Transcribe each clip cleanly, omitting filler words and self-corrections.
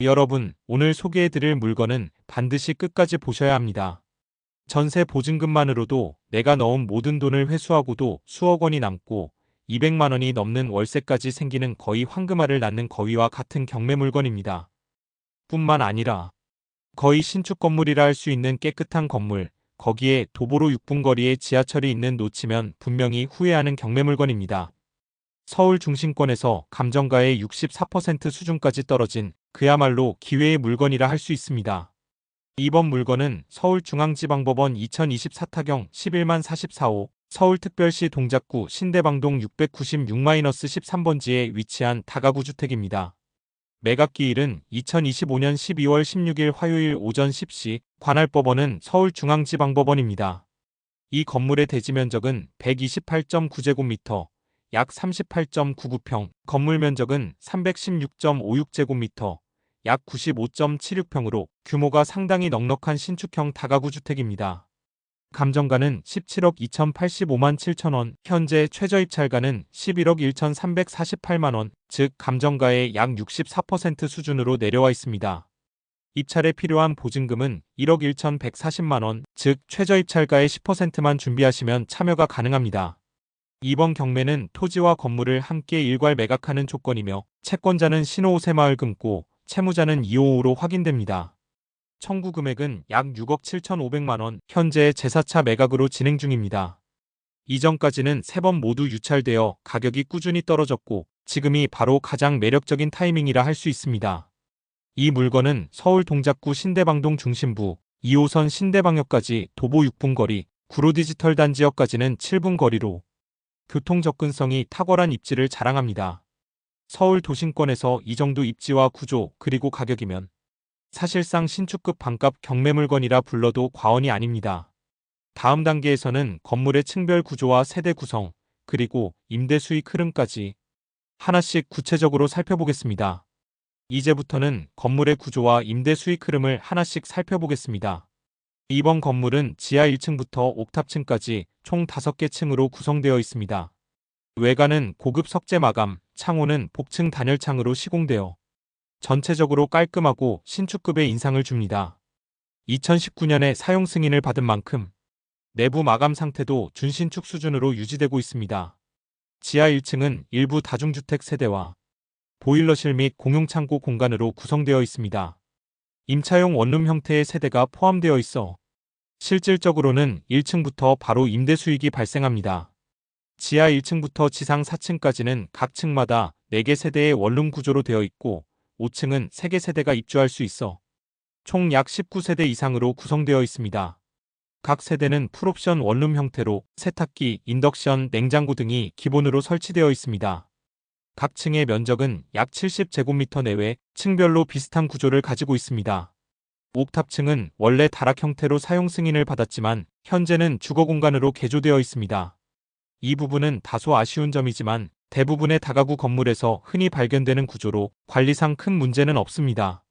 여러분, 오늘 소개해드릴 물건은 반드시 끝까지 보셔야 합니다. 전세 보증금만으로도 내가 넣은 모든 돈을 회수하고도 수억 원이 남고 200만 원이 넘는 월세까지 생기는 거의 황금알을 낳는 거위와 같은 경매 물건입니다. 뿐만 아니라 거의 신축 건물이라 할 수 있는 깨끗한 건물, 거기에 도보로 6분 거리에 지하철이 있는 놓치면 분명히 후회하는 경매 물건입니다. 서울 중심권에서 감정가의 64% 수준까지 떨어진 그야말로 기회의 물건이라 할 수 있습니다. 이번 물건은 서울중앙지방법원 2024타경 11만 44호 서울특별시 동작구 신대방동 696-13번지에 위치한 다가구 주택입니다. 매각기일은 2025년 12월 16일 화요일 오전 10시, 관할법원은 서울중앙지방법원입니다. 이 건물의 대지면적은 128.9제곱미터, 약 38.99평, 건물 면적은 316.56제곱미터, 약 95.76평으로 규모가 상당히 넉넉한 신축형 다가구 주택입니다. 감정가는 17억 2,085만 7천 원, 현재 최저입찰가는 11억 1,348만 원, 즉 감정가의 약 64% 수준으로 내려와 있습니다. 입찰에 필요한 보증금은 1억 1,140만 원, 즉 최저입찰가의 10%만 준비하시면 참여가 가능합니다. 이번 경매는 토지와 건물을 함께 일괄 매각하는 조건이며 채권자는 신호호세마을 금고, 채무자는 255로 확인됩니다. 청구 금액은 약 6억 7,500만 원, 현재 제4차 매각으로 진행 중입니다. 이전까지는 3번 모두 유찰되어 가격이 꾸준히 떨어졌고 지금이 바로 가장 매력적인 타이밍이라 할 수 있습니다. 이 물건은 서울 동작구 신대방동 중심부, 2호선 신대방역까지 도보 6분 거리, 구로디지털 단지역까지는 7분 거리로 교통 접근성이 탁월한 입지를 자랑합니다. 서울 도심권에서 이 정도 입지와 구조 그리고 가격이면 사실상 신축급 반값 경매 물건이라 불러도 과언이 아닙니다. 다음 단계에서는 건물의 층별 구조와 세대 구성, 그리고 임대 수익 흐름까지 하나씩 구체적으로 살펴보겠습니다. 이제부터는 건물의 구조와 임대 수익 흐름을 하나씩 살펴보겠습니다. 이번 건물은 지하 1층부터 옥탑층까지 총 5개 층으로 구성되어 있습니다. 외관은 고급 석재 마감, 창호는 복층 단열창으로 시공되어 전체적으로 깔끔하고 신축급의 인상을 줍니다. 2019년에 사용 승인을 받은 만큼 내부 마감 상태도 준신축 수준으로 유지되고 있습니다. 지하 1층은 일부 다중주택 세대와 보일러실 및 공용창고 공간으로 구성되어 있습니다. 임차용 원룸 형태의 세대가 포함되어 있어 실질적으로는 1층부터 바로 임대 수익이 발생합니다. 지하 1층부터 지상 4층까지는 각 층마다 4개 세대의 원룸 구조로 되어 있고 5층은 3개 세대가 입주할 수 있어 총 약 19세대 이상으로 구성되어 있습니다. 각 세대는 풀옵션 원룸 형태로 세탁기, 인덕션, 냉장고 등이 기본으로 설치되어 있습니다. 각 층의 면적은 약 70제곱미터 내외 층별로 비슷한 구조를 가지고 있습니다. 옥탑층은 원래 다락 형태로 사용 승인을 받았지만 현재는 주거 공간으로 개조되어 있습니다. 이 부분은 다소 아쉬운 점이지만 대부분의 다가구 건물에서 흔히 발견되는 구조로 관리상 큰 문제는 없습니다.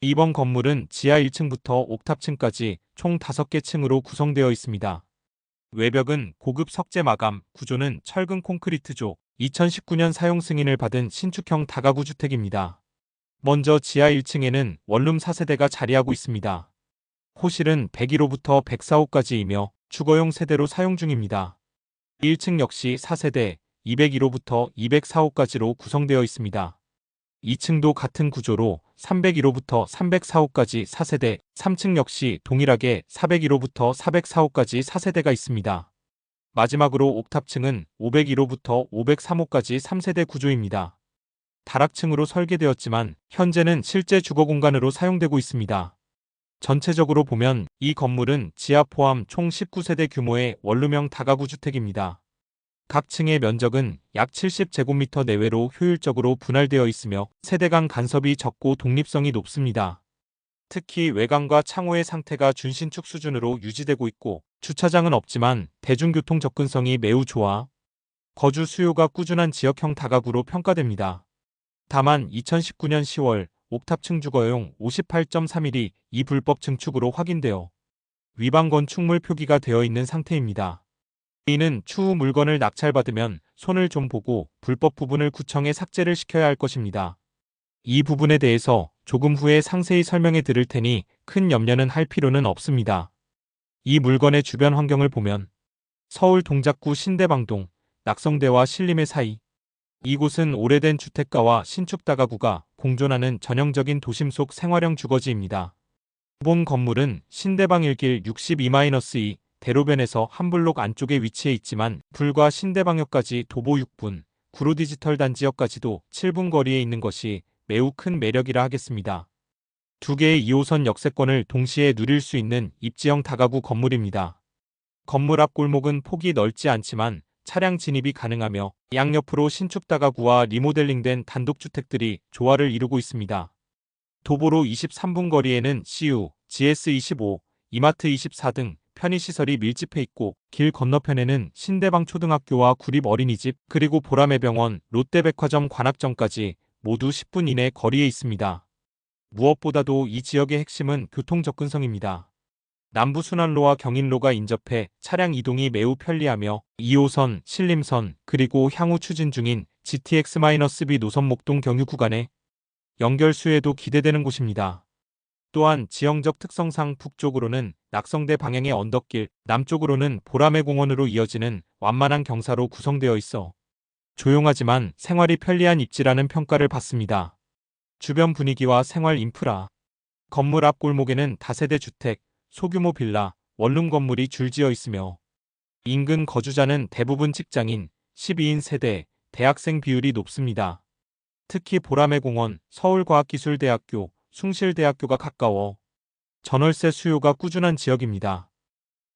이번 건물은 지하 1층부터 옥탑층까지 총 5개 층으로 구성되어 있습니다. 외벽은 고급 석재 마감, 구조는 철근 콘크리트조, 2019년 사용 승인을 받은 신축형 다가구 주택입니다. 먼저 지하 1층에는 원룸 4세대가 자리하고 있습니다. 호실은 101호부터 104호까지이며 주거용 세대로 사용 중입니다. 1층 역시 4세대 201호부터 204호까지로 구성되어 있습니다. 2층도 같은 구조로 301호부터 304호까지 4세대, 3층 역시 동일하게 401호부터 404호까지 4세대가 있습니다. 마지막으로 옥탑층은 501호부터 503호까지 3세대 구조입니다. 다락층으로 설계되었지만 현재는 실제 주거 공간으로 사용되고 있습니다. 전체적으로 보면 이 건물은 지하 포함 총 19세대 규모의 원룸형 다가구 주택입니다. 각 층의 면적은 약 70제곱미터 내외로 효율적으로 분할되어 있으며 세대 간 간섭이 적고 독립성이 높습니다. 특히 외관과 창호의 상태가 준신축 수준으로 유지되고 있고 주차장은 없지만 대중교통 접근성이 매우 좋아 거주 수요가 꾸준한 지역형 다가구로 평가됩니다. 다만 2019년 10월 옥탑층 주거용 58.3일이 이 불법 증축으로 확인되어 위반 건축물 표기가 되어 있는 상태입니다. 이는 추후 물건을 낙찰받으면 손을 좀 보고 불법 부분을 구청에 삭제를 시켜야 할 것입니다. 이 부분에 대해서 조금 후에 상세히 설명해 드릴 테니 큰 염려는 할 필요는 없습니다. 이 물건의 주변 환경을 보면 서울 동작구 신대방동, 낙성대와 신림의 사이. 이곳은 오래된 주택가와 신축 다가구가 공존하는 전형적인 도심 속 생활형 주거지입니다. 본 건물은 신대방 1길 62-2 대로변에서 한 블록 안쪽에 위치해 있지만 불과 신대방역까지 도보 6분, 구로 디지털 단지역까지도 7분 거리에 있는 것이 매우 큰 매력이라 하겠습니다. 두 개의 2호선 역세권을 동시에 누릴 수 있는 입지형 다가구 건물입니다. 건물 앞 골목은 폭이 넓지 않지만 차량 진입이 가능하며 양옆으로 신축 다가구와 리모델링된 단독주택들이 조화를 이루고 있습니다. 도보로 23분 거리에는 CU, GS25, 이마트24 등 편의시설이 밀집해 있고 길 건너편에는 신대방 초등학교와 구립 어린이집 그리고 보라매 병원, 롯데백화점 관악정까지 모두 10분 이내 거리에 있습니다. 무엇보다도 이 지역의 핵심은 교통 접근성입니다. 남부순환로와 경인로가 인접해 차량 이동이 매우 편리하며 2호선, 신림선, 그리고 향후 추진 중인 GTX-B 노선 목동 경유 구간에 연결수에도 기대되는 곳입니다. 또한 지형적 특성상 북쪽으로는 낙성대 방향의 언덕길, 남쪽으로는 보라매 공원으로 이어지는 완만한 경사로 구성되어 있어 조용하지만 생활이 편리한 입지라는 평가를 받습니다. 주변 분위기와 생활 인프라. 건물 앞 골목에는 다세대 주택, 소규모 빌라, 원룸 건물이 줄지어 있으며 인근 거주자는 대부분 직장인, 12인 세대, 대학생 비율이 높습니다. 특히 보라매 공원, 서울과학기술대학교, 숭실대학교가 가까워 전월세 수요가 꾸준한 지역입니다.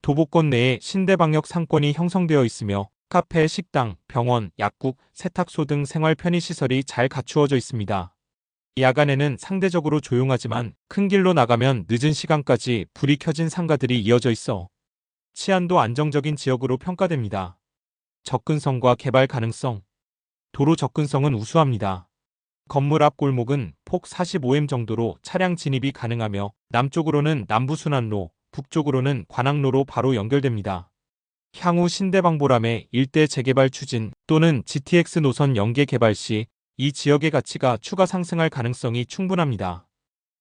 도보권 내에 신대방역 상권이 형성되어 있으며 카페, 식당, 병원, 약국, 세탁소 등 생활 편의시설이 잘 갖추어져 있습니다. 야간에는 상대적으로 조용하지만 큰 길로 나가면 늦은 시간까지 불이 켜진 상가들이 이어져 있어 치안도 안정적인 지역으로 평가됩니다. 접근성과 개발 가능성. 도로 접근성은 우수합니다. 건물 앞 골목은 폭 45m 정도로 차량 진입이 가능하며 남쪽으로는 남부순환로, 북쪽으로는 관악로로 바로 연결됩니다. 향후 신대방보람의 일대 재개발 추진 또는 GTX 노선 연계 개발 시 이 지역의 가치가 추가 상승할 가능성이 충분합니다.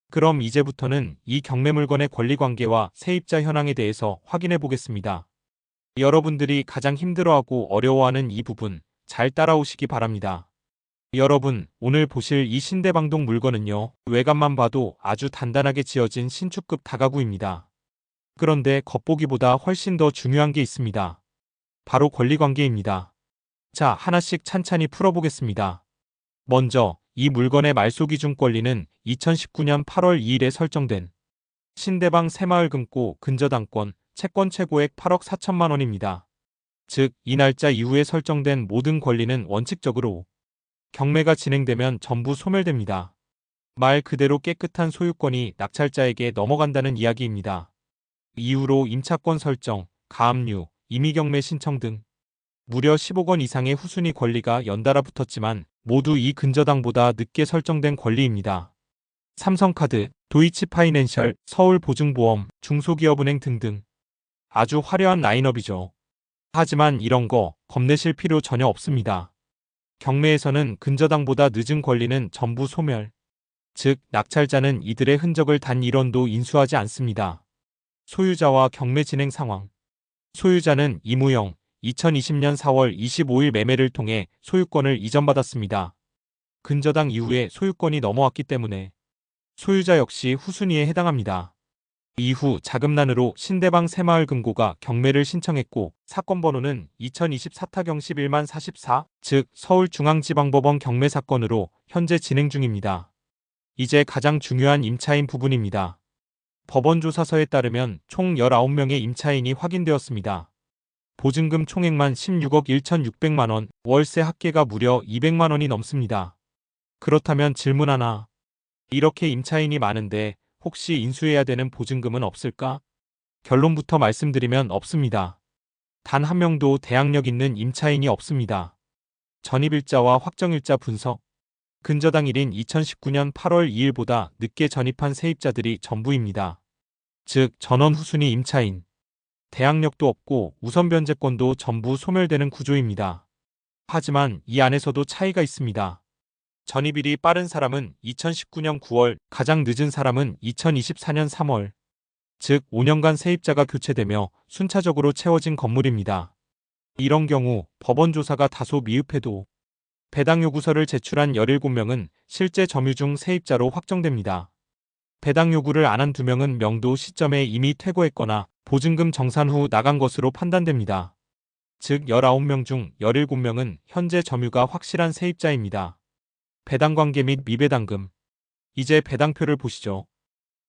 그럼 이제부터는 이 경매 물건의 권리관계와 세입자 현황에 대해서 확인해 보겠습니다. 여러분들이 가장 힘들어하고 어려워하는 이 부분 잘 따라오시기 바랍니다. 여러분, 오늘 보실 이 신대방동 물건은요, 외관만 봐도 아주 단단하게 지어진 신축급 다가구입니다. 그런데 겉보기보다 훨씬 더 중요한 게 있습니다. 바로 권리관계입니다. 자, 하나씩 찬찬히 풀어보겠습니다. 먼저 이 물건의 말소기준 권리는 2019년 8월 2일에 설정된 신대방 새마을 금고 근저당권 채권 최고액 8억 4천만 원입니다. 즉, 이 날짜 이후에 설정된 모든 권리는 원칙적으로 경매가 진행되면 전부 소멸됩니다. 말 그대로 깨끗한 소유권이 낙찰자에게 넘어간다는 이야기입니다. 이후로 임차권 설정, 가압류, 임의경매 신청 등 무려 10억 원 이상의 후순위 권리가 연달아 붙었지만 모두 이 근저당보다 늦게 설정된 권리입니다. 삼성카드, 도이치파이낸셜, 서울보증보험, 중소기업은행 등등 아주 화려한 라인업이죠. 하지만 이런 거 겁내실 필요 전혀 없습니다. 경매에서는 근저당보다 늦은 권리는 전부 소멸. 즉, 낙찰자는 이들의 흔적을 단 1원도 인수하지 않습니다. 소유자와 경매 진행 상황. 소유자는 이무영, 2020년 4월 25일 매매를 통해 소유권을 이전받았습니다. 근저당 이후에 소유권이 넘어왔기 때문에 소유자 역시 후순위에 해당합니다. 이후 자금난으로 신대방 새마을 금고가 경매를 신청했고 사건 번호는 2024-11-44, 즉 서울중앙지방법원 경매 사건으로 현재 진행 중입니다. 이제 가장 중요한 임차인 부분입니다. 법원 조사서에 따르면 총 19명의 임차인이 확인되었습니다. 보증금 총액만 16억 1,600만 원, 월세 합계가 무려 200만 원이 넘습니다. 그렇다면 질문 하나. 이렇게 임차인이 많은데 혹시 인수해야 되는 보증금은 없을까? 결론부터 말씀드리면 없습니다. 단 한 명도 대항력 있는 임차인이 없습니다. 전입일자와 확정일자 분석. 근저당일인 2019년 8월 2일보다 늦게 전입한 세입자들이 전부입니다. 즉 전원 후순위 임차인. 대항력도 없고 우선 변제권도 전부 소멸되는 구조입니다. 하지만 이 안에서도 차이가 있습니다. 전입일이 빠른 사람은 2019년 9월, 가장 늦은 사람은 2024년 3월. 즉 5년간 세입자가 교체되며 순차적으로 채워진 건물입니다. 이런 경우 법원 조사가 다소 미흡해도 배당 요구서를 제출한 17명은 실제 점유 중 세입자로 확정됩니다. 배당 요구를 안 한 2명은 명도 시점에 이미 퇴거했거나 보증금 정산 후 나간 것으로 판단됩니다. 즉 19명 중 17명은 현재 점유가 확실한 세입자입니다. 배당관계 및 미배당금. 이제 배당표를 보시죠.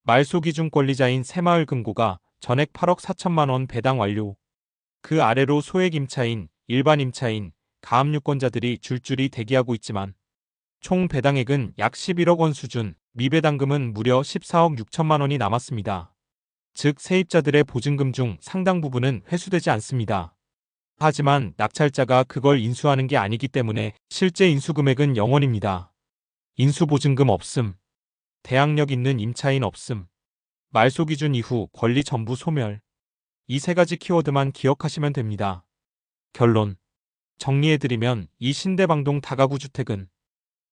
말소기준 권리자인 새마을금고가 전액 8억 4천만 원 배당 완료. 그 아래로 소액 임차인, 일반 임차인, 가압류권자들이 줄줄이 대기하고 있지만 총 배당액은 약 11억 원 수준, 미배당금은 무려 14억 6천만 원이 남았습니다. 즉 세입자들의 보증금 중 상당 부분은 회수되지 않습니다. 하지만 낙찰자가 그걸 인수하는 게 아니기 때문에 실제 인수금액은 0원입니다. 인수보증금 없음, 대항력 있는 임차인 없음, 말소기준 이후 권리 전부 소멸. 이 세 가지 키워드만 기억하시면 됩니다. 결론. 정리해드리면 이 신대방동 다가구 주택은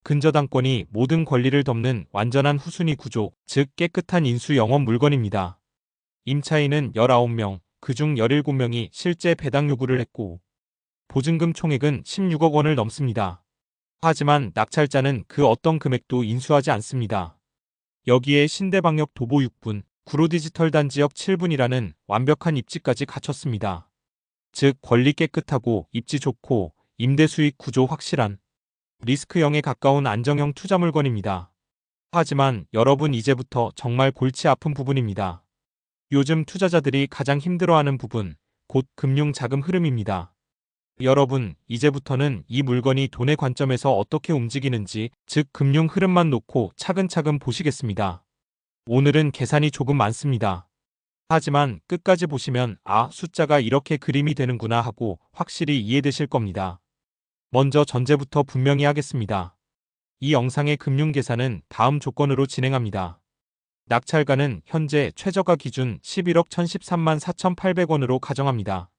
근저당권이 모든 권리를 덮는 완전한 후순위 구조, 즉 깨끗한 인수 영업 물건입니다. 임차인은 19명, 그중 17명이 실제 배당 요구를 했고 보증금 총액은 16억 원을 넘습니다. 하지만 낙찰자는 그 어떤 금액도 인수하지 않습니다. 여기에 신대방역 도보 6분, 구로디지털 단지역 7분이라는 완벽한 입지까지 갖췄습니다. 즉 권리 깨끗하고 입지 좋고 임대 수익 구조 확실한 리스크 0에 가까운 안정형 투자 물건입니다. 하지만 여러분 이제부터 정말 골치 아픈 부분입니다. 요즘 투자자들이 가장 힘들어하는 부분, 곧 금융 자금 흐름입니다. 여러분, 이제부터는 이 물건이 돈의 관점에서 어떻게 움직이는지, 즉 금융 흐름만 놓고 차근차근 보시겠습니다. 오늘은 계산이 조금 많습니다. 하지만 끝까지 보시면 숫자가 이렇게 그림이 되는구나 하고 확실히 이해되실 겁니다. 먼저 전제부터 분명히 하겠습니다. 이 영상의 금융 계산은 다음 조건으로 진행합니다. 낙찰가는 현재 최저가 기준 11억 1013만 4,800원으로 가정합니다.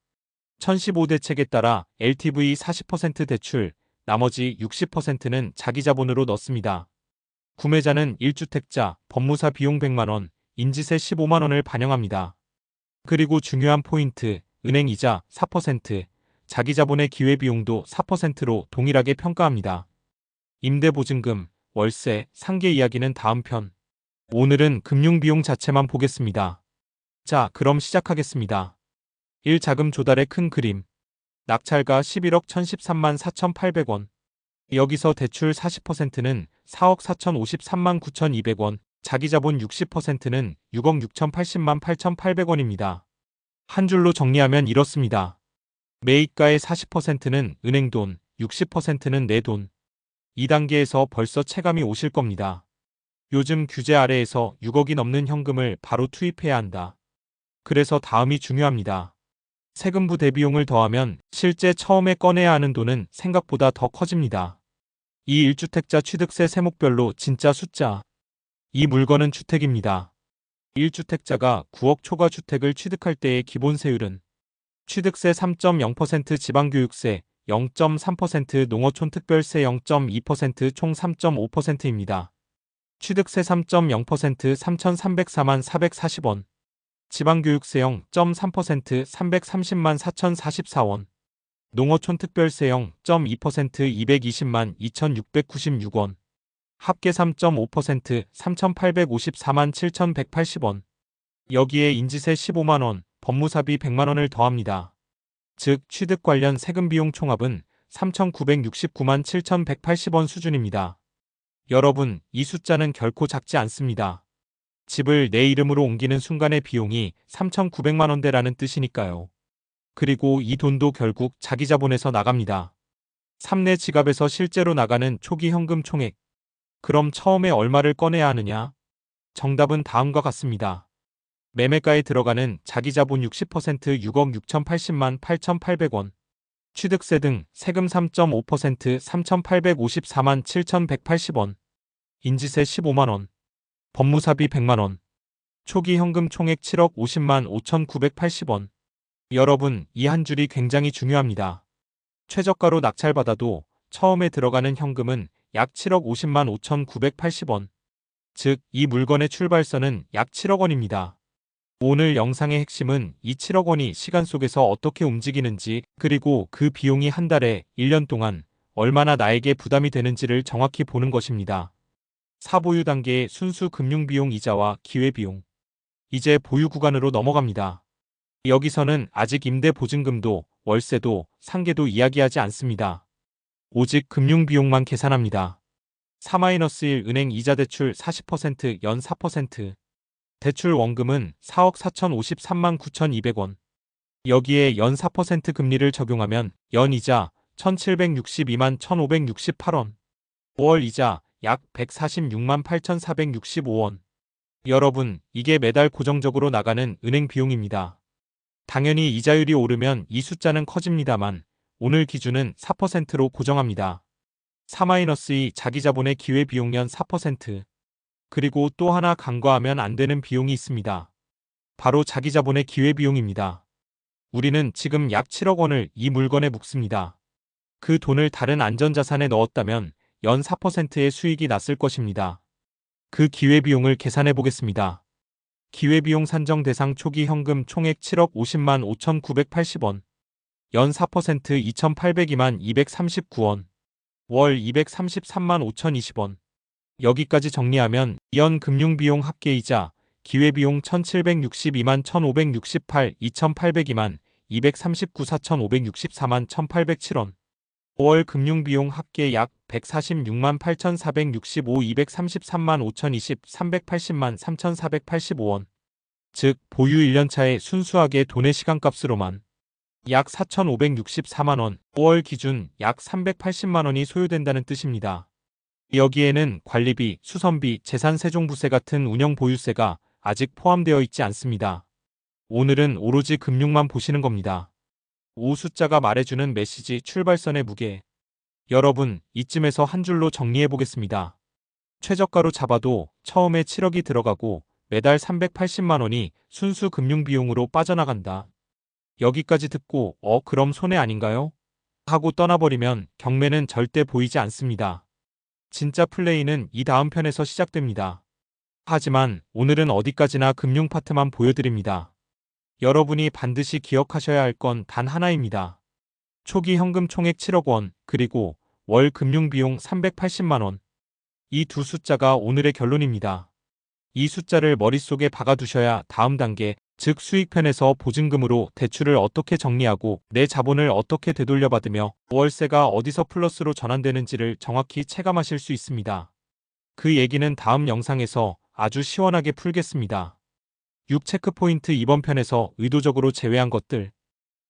1015대책에 따라 LTV 40% 대출, 나머지 60%는 자기 자본으로 넣습니다. 구매자는 1주택자, 법무사 비용 100만원, 인지세 15만원을 반영합니다. 그리고 중요한 포인트, 은행 이자 4%, 자기 자본의 기회비용도 4%로 동일하게 평가합니다. 임대보증금, 월세, 상계 이야기는 다음 편. 오늘은 금융비용 자체만 보겠습니다. 자, 그럼 시작하겠습니다. 1. 자금 조달의 큰 그림. 낙찰가 11억 1013만 4,800원. 여기서 대출 40%는 4억 4,053만 9,200원, 자기자본 60%는 6억 6,080만 8,800원입니다. 한 줄로 정리하면 이렇습니다. 매입가의 40%는 은행돈, 60%는 내 돈. 2단계에서 벌써 체감이 오실 겁니다. 요즘 규제 아래에서 6억이 넘는 현금을 바로 투입해야 한다. 그래서 다음이 중요합니다. 세금부 대비용을 더하면 실제 처음에 꺼내야 하는 돈은 생각보다 더 커집니다. 이 1주택자 취득세 세목별로 진짜 숫자. 이 물건은 주택입니다. 1주택자가 9억 초과 주택을 취득할 때의 기본 세율은 취득세 3.0%, 지방교육세 0.3%, 농어촌 특별세 0.2%, 총 3.5%입니다. 취득세 3.0% 3,304만 440원, 지방교육세 0.3% 330만 4,044원, 농어촌 특별세 0.2% 220만 2,696원, 합계 3.5% 3,854만 7,180원, 여기에 인지세 15만원, 법무사비 100만원을 더합니다. 즉 취득 관련 세금 비용 총합은 3,969만 7,180원 수준입니다. 여러분, 이 숫자는 결코 작지 않습니다. 집을 내 이름으로 옮기는 순간의 비용이 3,900만 원대라는 뜻이니까요. 그리고 이 돈도 결국 자기 자본에서 나갑니다. 3내 지갑에서 실제로 나가는 초기 현금 총액. 그럼 처음에 얼마를 꺼내야 하느냐? 정답은 다음과 같습니다. 매매가에 들어가는 자기 자본 60% 6억 6,080만 8,800원, 취득세 등 세금 3.5% 3,854만 7,180원, 인지세 15만원, 법무사비 100만원, 초기 현금 총액 7억 50만 5,980원. 여러분, 이 한 줄이 굉장히 중요합니다. 최저가로 낙찰받아도 처음에 들어가는 현금은 약 7억 50만 5,980원. 즉, 이 물건의 출발선은 약 7억 원입니다. 오늘 영상의 핵심은 이 7억 원이 시간 속에서 어떻게 움직이는지, 그리고 그 비용이 한 달에 1년 동안 얼마나 나에게 부담이 되는지를 정확히 보는 것입니다. 사보유 단계의 순수 금융비용 이자와 기회비용. 이제 보유 구간으로 넘어갑니다. 여기서는 아직 임대 보증금도 월세도 상계도 이야기하지 않습니다. 오직 금융비용만 계산합니다. 4-1 은행 이자 대출 40% 연 4%. 대출 원금은 4억 4,053만 9,200원. 여기에 연 4% 금리를 적용하면 연 이자 1,762만 1,568원. 월 이자 약 146만 8,465원. 여러분, 이게 매달 고정적으로 나가는 은행 비용입니다. 당연히 이자율이 오르면 이 숫자는 커집니다만 오늘 기준은 4%로 고정합니다. 4-2 자기자본의 기회비용연 4%. 그리고 또 하나 간과하면 안 되는 비용이 있습니다. 바로 자기자본의 기회비용입니다. 우리는 지금 약 7억 원을 이 물건에 묵습니다. 그 돈을 다른 안전자산에 넣었다면 연 4%의 수익이 났을 것입니다. 그 기회비용을 계산해 보겠습니다. 기회비용 산정 대상 초기 현금 총액 7억 50만 5,980원. 연 4% 2,802만 239원. 월 233만 5,020원. 여기까지 정리하면 연 금융비용 합계이자 기회비용 1,762만 1,568 2,802만 239 4,564만 1,807원. 월 금융비용 합계 약 146만 8,465 233만 5,020 380만 3,485원. 즉 보유 1년차에 순수하게 돈의 시간값으로만 약 4,564만원, 5월 기준 약 380만원이 소요된다는 뜻입니다. 여기에는 관리비, 수선비, 재산세종부세 같은 운영보유세가 아직 포함되어 있지 않습니다. 오늘은 오로지 금융만 보시는 겁니다. 5 숫자가 말해주는 메시지 출발선의 무게. 여러분, 이쯤에서 한 줄로 정리해 보겠습니다. 최저가로 잡아도 처음에 7억이 들어가고 매달 380만원이 순수 금융비용으로 빠져나간다. 여기까지 듣고 그럼 손해 아닌가요? 하고 떠나버리면 경매는 절대 보이지 않습니다. 진짜 플레이는 이 다음 편에서 시작됩니다. 하지만 오늘은 어디까지나 금융 파트만 보여드립니다. 여러분이 반드시 기억하셔야 할 건 단 하나입니다. 초기 현금 총액 7억 원, 그리고 월 금융비용 380만 원. 이 두 숫자가 오늘의 결론입니다. 이 숫자를 머릿속에 박아두셔야 다음 단계, 즉 수익편에서 보증금으로 대출을 어떻게 정리하고 내 자본을 어떻게 되돌려받으며 월세가 어디서 플러스로 전환되는지를 정확히 체감하실 수 있습니다. 그 얘기는 다음 영상에서 아주 시원하게 풀겠습니다. 6 체크포인트 이번 편에서 의도적으로 제외한 것들.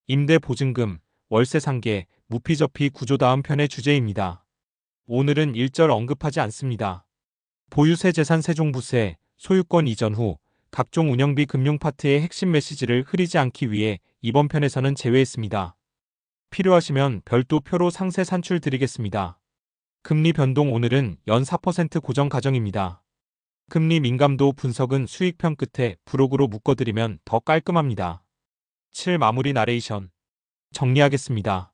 임대 보증금, 월세 상계, 무피저피 구조 다음 편의 주제입니다. 오늘은 일절 언급하지 않습니다. 보유세 재산세종부세, 소유권 이전 후 각종 운영비 금융 파트의 핵심 메시지를 흐리지 않기 위해 이번 편에서는 제외했습니다. 필요하시면 별도 표로 상세 산출 드리겠습니다. 금리 변동 오늘은 연 4% 고정 가정입니다. 금리 민감도 분석은 수익편 끝에 부록으로 묶어드리면 더 깔끔합니다. 7 마무리 나레이션 정리하겠습니다.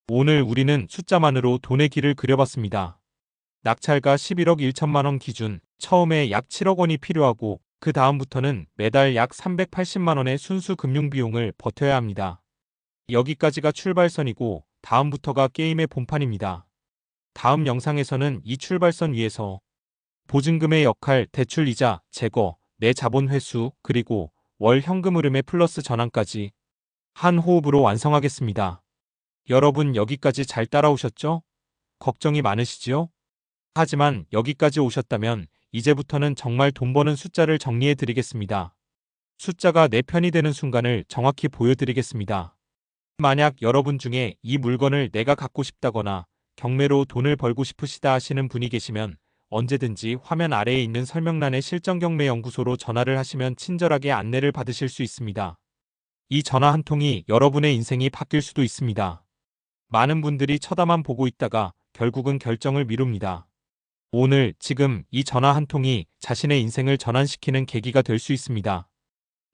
오늘 우리는 숫자만으로 돈의 길을 그려봤습니다. 낙찰가 11억 1천만 원 기준, 처음에 약 7억 원이 필요하고 그 다음부터는 매달 약 380만 원의 순수 금융비용을 버텨야 합니다. 여기까지가 출발선이고 다음부터가 게임의 본판입니다. 다음 영상에서는 이 출발선 위에서 보증금의 역할, 대출 이자, 제거, 내 자본 회수, 그리고 월 현금 흐름의 플러스 전환까지 한 호흡으로 완성하겠습니다. 여러분 여기까지 잘 따라오셨죠? 걱정이 많으시지요? 하지만 여기까지 오셨다면 이제부터는 정말 돈 버는 숫자를 정리해 드리겠습니다. 숫자가 내 편이 되는 순간을 정확히 보여드리겠습니다. 만약 여러분 중에 이 물건을 내가 갖고 싶다거나 경매로 돈을 벌고 싶으시다 하시는 분이 계시면 언제든지 화면 아래에 있는 설명란의 실전경매연구소로 전화를 하시면 친절하게 안내를 받으실 수 있습니다. 이 전화 한 통이 여러분의 인생이 바뀔 수도 있습니다. 많은 분들이 쳐다만 보고 있다가 결국은 결정을 미룹니다. 오늘 지금 이 전화 한 통이 자신의 인생을 전환시키는 계기가 될 수 있습니다.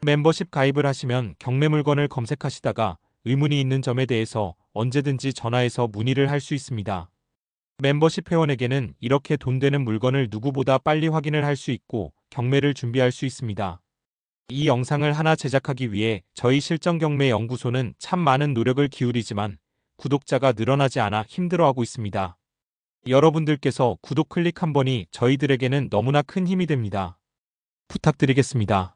멤버십 가입을 하시면 경매 물건을 검색하시다가 의문이 있는 점에 대해서 언제든지 전화해서 문의를 할 수 있습니다. 멤버십 회원에게는 이렇게 돈 되는 물건을 누구보다 빨리 확인을 할 수 있고 경매를 준비할 수 있습니다. 이 영상을 하나 제작하기 위해 저희 실전경매 연구소는 참 많은 노력을 기울이지만 구독자가 늘어나지 않아 힘들어하고 있습니다. 여러분들께서 구독 클릭 한 번이 저희들에게는 너무나 큰 힘이 됩니다. 부탁드리겠습니다.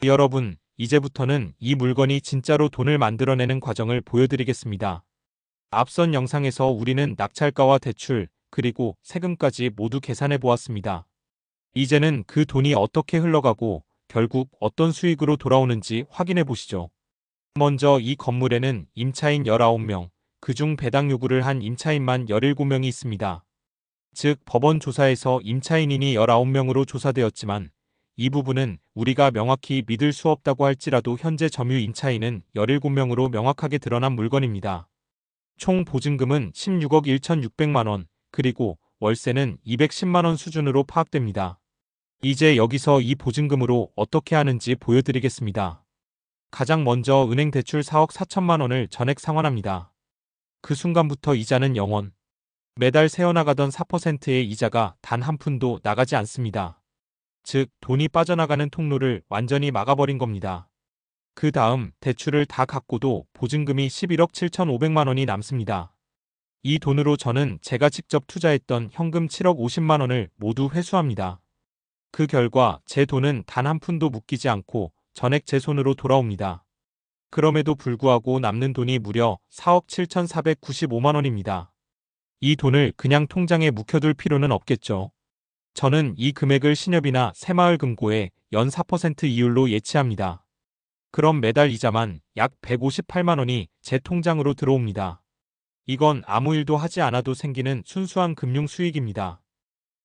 여러분, 이제부터는 이 물건이 진짜로 돈을 만들어내는 과정을 보여드리겠습니다. 앞선 영상에서 우리는 낙찰가와 대출, 그리고 세금까지 모두 계산해 보았습니다. 이제는 그 돈이 어떻게 흘러가고 결국 어떤 수익으로 돌아오는지 확인해 보시죠. 먼저 이 건물에는 임차인 19명, 그중 배당 요구를 한 임차인만 17명이 있습니다. 즉 법원 조사에서 임차인이 19명으로 조사되었지만 이 부분은 우리가 명확히 믿을 수 없다고 할지라도 현재 점유 임차인은 17명으로 명확하게 드러난 물건입니다. 총 보증금은 16억 1,600만 원, 그리고 월세는 210만 원 수준으로 파악됩니다. 이제 여기서 이 보증금으로 어떻게 하는지 보여드리겠습니다. 가장 먼저 은행 대출 4억 4천만 원을 전액 상환합니다. 그 순간부터 이자는 0원. 매달 새어나가던 4%의 이자가 단 한 푼도 나가지 않습니다. 즉 돈이 빠져나가는 통로를 완전히 막아버린 겁니다. 그 다음 대출을 다 갚고도 보증금이 11억 7,500만 원이 남습니다. 이 돈으로 저는 제가 직접 투자했던 현금 7억 50만 원을 모두 회수합니다. 그 결과 제 돈은 단 한 푼도 묶이지 않고 전액 제 손으로 돌아옵니다. 그럼에도 불구하고 남는 돈이 무려 4억 7,495만 원입니다. 이 돈을 그냥 통장에 묵혀둘 필요는 없겠죠. 저는 이 금액을 신협이나 새마을금고에 연 4% 이율로 예치합니다. 그럼 매달 이자만 약 158만 원이 제 통장으로 들어옵니다. 이건 아무 일도 하지 않아도 생기는 순수한 금융 수익입니다.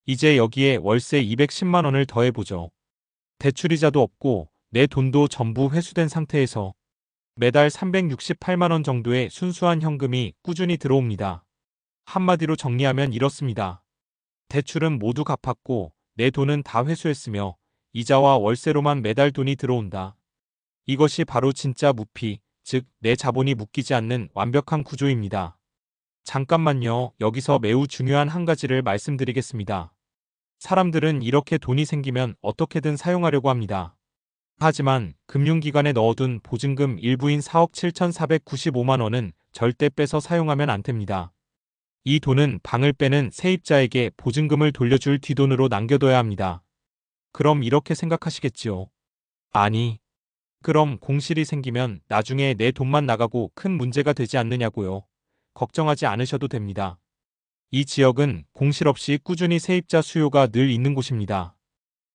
이제 여기에 월세 210만 원을 더해보죠. 대출이자도 없고 내 돈도 전부 회수된 상태에서 매달 368만 원 정도의 순수한 현금이 꾸준히 들어옵니다. 한마디로 정리하면 이렇습니다. 대출은 모두 갚았고 내 돈은 다 회수했으며 이자와 월세로만 매달 돈이 들어온다. 이것이 바로 진짜 무피, 즉 내 자본이 묶이지 않는 완벽한 구조입니다. 잠깐만요. 여기서 매우 중요한 한 가지를 말씀드리겠습니다. 사람들은 이렇게 돈이 생기면 어떻게든 사용하려고 합니다. 하지만 금융기관에 넣어둔 보증금 일부인 4억 7,495만 원은 절대 빼서 사용하면 안 됩니다. 이 돈은 방을 빼는 세입자에게 보증금을 돌려줄 뒷돈으로 남겨둬야 합니다. 그럼 이렇게 생각하시겠지요. 아니, 그럼 공실이 생기면 나중에 내 돈만 나가고 큰 문제가 되지 않느냐고요. 걱정하지 않으셔도 됩니다. 이 지역은 공실 없이 꾸준히 세입자 수요가 늘 있는 곳입니다.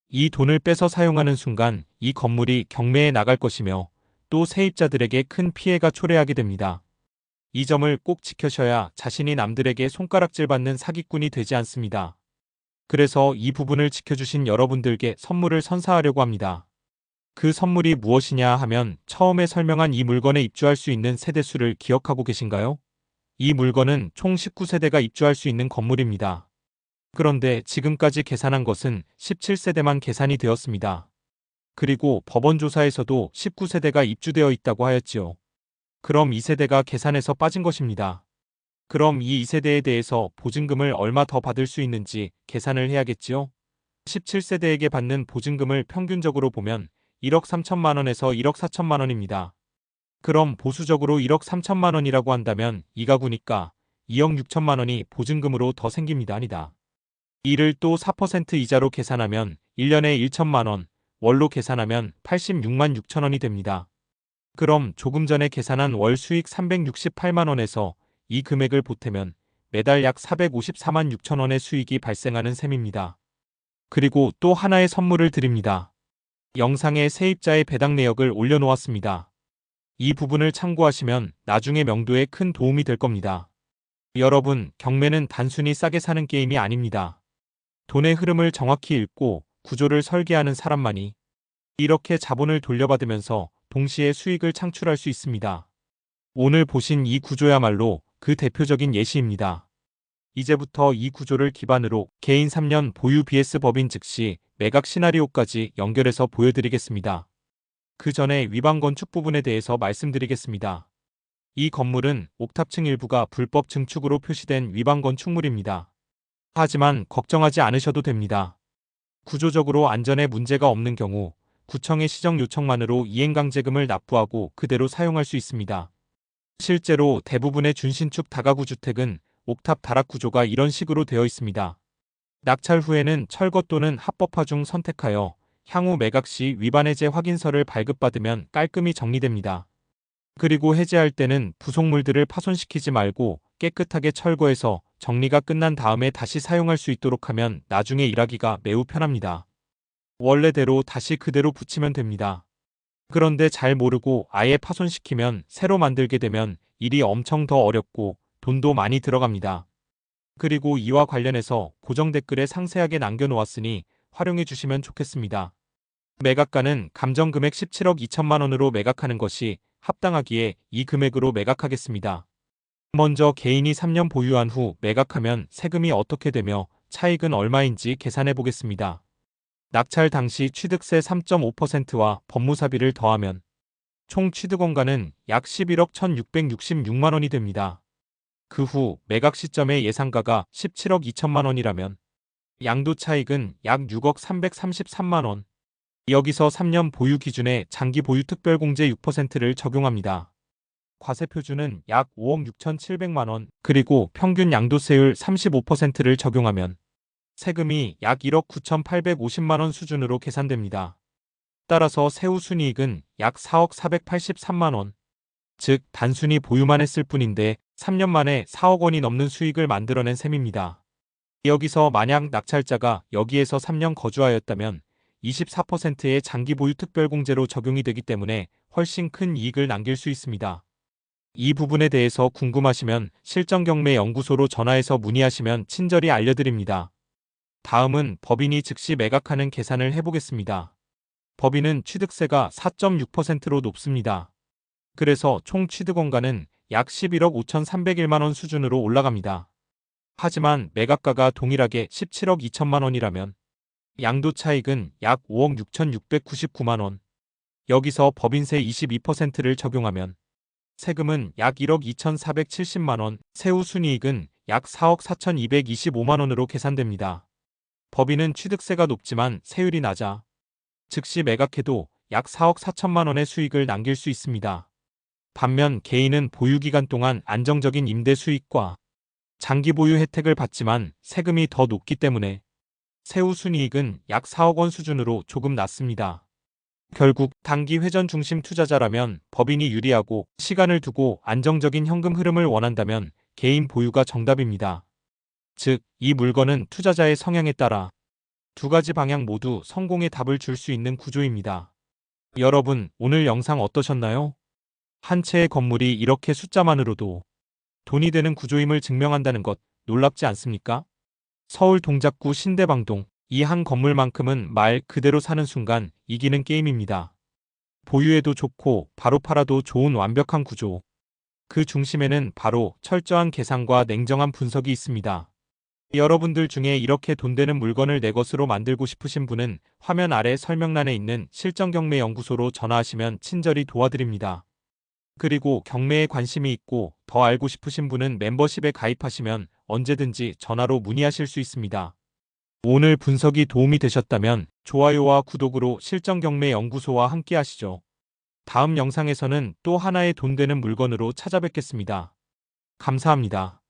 이 돈을 빼서 사용하는 순간 이 건물이 경매에 나갈 것이며 또 세입자들에게 큰 피해가 초래하게 됩니다. 이 점을 꼭 지켜셔야 자신이 남들에게 손가락질 받는 사기꾼이 되지 않습니다. 그래서 이 부분을 지켜주신 여러분들께 선물을 선사하려고 합니다. 그 선물이 무엇이냐 하면 처음에 설명한 이 물건에 입주할 수 있는 세대수를 기억하고 계신가요? 이 물건은 총 19세대가 입주할 수 있는 건물입니다. 그런데 지금까지 계산한 것은 17세대만 계산이 되었습니다. 그리고 법원 조사에서도 19세대가 입주되어 있다고 하였지요. 그럼 2세대가 계산에서 빠진 것입니다. 그럼 이 2세대에 대해서 보증금을 얼마 더 받을 수 있는지 계산을 해야겠지요. 17세대에게 받는 보증금을 평균적으로 보면 1억 3천만 원에서 1억 4천만 원입니다. 그럼 보수적으로 1억 3천만 원이라고 한다면 이 가구니까 2억 6천만 원이 보증금으로 더 생깁니다. 아니다. 이를 또 4% 이자로 계산하면 1년에 1천만 원, 월로 계산하면 86만 6천 원이 됩니다. 그럼 조금 전에 계산한 월 수익 368만 원에서 이 금액을 보태면 매달 약 454만 6천 원의 수익이 발생하는 셈입니다. 그리고 또 하나의 선물을 드립니다. 영상에 세입자의 배당 내역을 올려놓았습니다. 이 부분을 참고하시면 나중에 명도에 큰 도움이 될 겁니다. 여러분, 경매는 단순히 싸게 사는 게임이 아닙니다. 돈의 흐름을 정확히 읽고 구조를 설계하는 사람만이 이렇게 자본을 돌려받으면서 동시에 수익을 창출할 수 있습니다. 오늘 보신 이 구조야말로 그 대표적인 예시입니다. 이제부터 이 구조를 기반으로 개인 3년 보유 vs 법인 즉시 매각 시나리오까지 연결해서 보여드리겠습니다. 그 전에 위반 건축 부분에 대해서 말씀드리겠습니다. 이 건물은 옥탑층 일부가 불법 증축으로 표시된 위반 건축물입니다. 하지만 걱정하지 않으셔도 됩니다. 구조적으로 안전에 문제가 없는 경우 구청의 시정 요청만으로 이행강제금을 납부하고 그대로 사용할 수 있습니다. 실제로 대부분의 준신축 다가구 주택은 옥탑 다락 구조가 이런 식으로 되어 있습니다. 낙찰 후에는 철거 또는 합법화 중 선택하여 향후 매각 시 위반 해제 확인서를 발급받으면 깔끔히 정리됩니다. 그리고 해제할 때는 부속물들을 파손시키지 말고 깨끗하게 철거해서 정리가 끝난 다음에 다시 사용할 수 있도록 하면 나중에 일하기가 매우 편합니다. 원래대로 다시 그대로 붙이면 됩니다. 그런데 잘 모르고 아예 파손시키면 새로 만들게 되면 일이 엄청 더 어렵고 돈도 많이 들어갑니다. 그리고 이와 관련해서 고정 댓글에 상세하게 남겨놓았으니 활용해 주시면 좋겠습니다. 매각가는 감정금액 17억 2천만 원으로 매각하는 것이 합당하기에 이 금액으로 매각하겠습니다. 먼저 개인이 3년 보유한 후 매각하면 세금이 어떻게 되며 차익은 얼마인지 계산해 보겠습니다. 낙찰 당시 취득세 3.5%와 법무사비를 더하면 총 취득원가는 약 11억 1,666만 원이 됩니다. 그 후 매각 시점의 예상가가 17억 2천만 원이라면 양도 차익은 약 6억 333만 원. 여기서 3년 보유 기준에 장기 보유 특별공제 6%를 적용합니다. 과세표준은 약 5억 6,700만 원, 그리고 평균 양도세율 35%를 적용하면 세금이 약 1억 9,850만 원 수준으로 계산됩니다. 따라서 세후순이익은 약 4억 483만 원. 즉 단순히 보유만 했을 뿐인데 3년 만에 4억 원이 넘는 수익을 만들어낸 셈입니다. 여기서 만약 낙찰자가 여기에서 3년 거주하였다면 24%의 장기 보유 특별공제로 적용이 되기 때문에 훨씬 큰 이익을 남길 수 있습니다. 이 부분에 대해서 궁금하시면 실정경매연구소로 전화해서 문의하시면 친절히 알려드립니다. 다음은 법인이 즉시 매각하는 계산을 해보겠습니다. 법인은 취득세가 4.6%로 높습니다. 그래서 총 취득원가는 약 11억 5,301만 원 수준으로 올라갑니다. 하지만 매각가가 동일하게 17억 2천만 원이라면 양도 차익은 약 5억 6,699만 원. 여기서 법인세 22%를 적용하면 세금은 약 1억 2,470만 원, 세후순이익은 약 4억 4,225만 원으로 계산됩니다. 법인은 취득세가 높지만 세율이 낮아 즉시 매각해도 약 4억 4천만 원의 수익을 남길 수 있습니다. 반면 개인은 보유기간 동안 안정적인 임대 수익과 장기 보유 혜택을 받지만 세금이 더 높기 때문에 세후순이익은 약 4억 원 수준으로 조금 낮습니다. 결국 단기 회전 중심 투자자라면 법인이 유리하고 시간을 두고 안정적인 현금 흐름을 원한다면 개인 보유가 정답입니다. 즉, 이 물건은 투자자의 성향에 따라 두 가지 방향 모두 성공의 답을 줄 수 있는 구조입니다. 여러분, 오늘 영상 어떠셨나요? 한 채의 건물이 이렇게 숫자만으로도 돈이 되는 구조임을 증명한다는 것 놀랍지 않습니까? 서울 동작구 신대방동, 이 한 건물만큼은 말 그대로 사는 순간 이기는 게임입니다. 보유해도 좋고 바로 팔아도 좋은 완벽한 구조. 그 중심에는 바로 철저한 계산과 냉정한 분석이 있습니다. 여러분들 중에 이렇게 돈 되는 물건을 내 것으로 만들고 싶으신 분은 화면 아래 설명란에 있는 실정경매연구소로 전화하시면 친절히 도와드립니다. 그리고 경매에 관심이 있고 더 알고 싶으신 분은 멤버십에 가입하시면 언제든지 전화로 문의하실 수 있습니다. 오늘 분석이 도움이 되셨다면 좋아요와 구독으로 실정경매연구소와 함께 하시죠. 다음 영상에서는 또 하나의 돈 되는 물건으로 찾아뵙겠습니다. 감사합니다.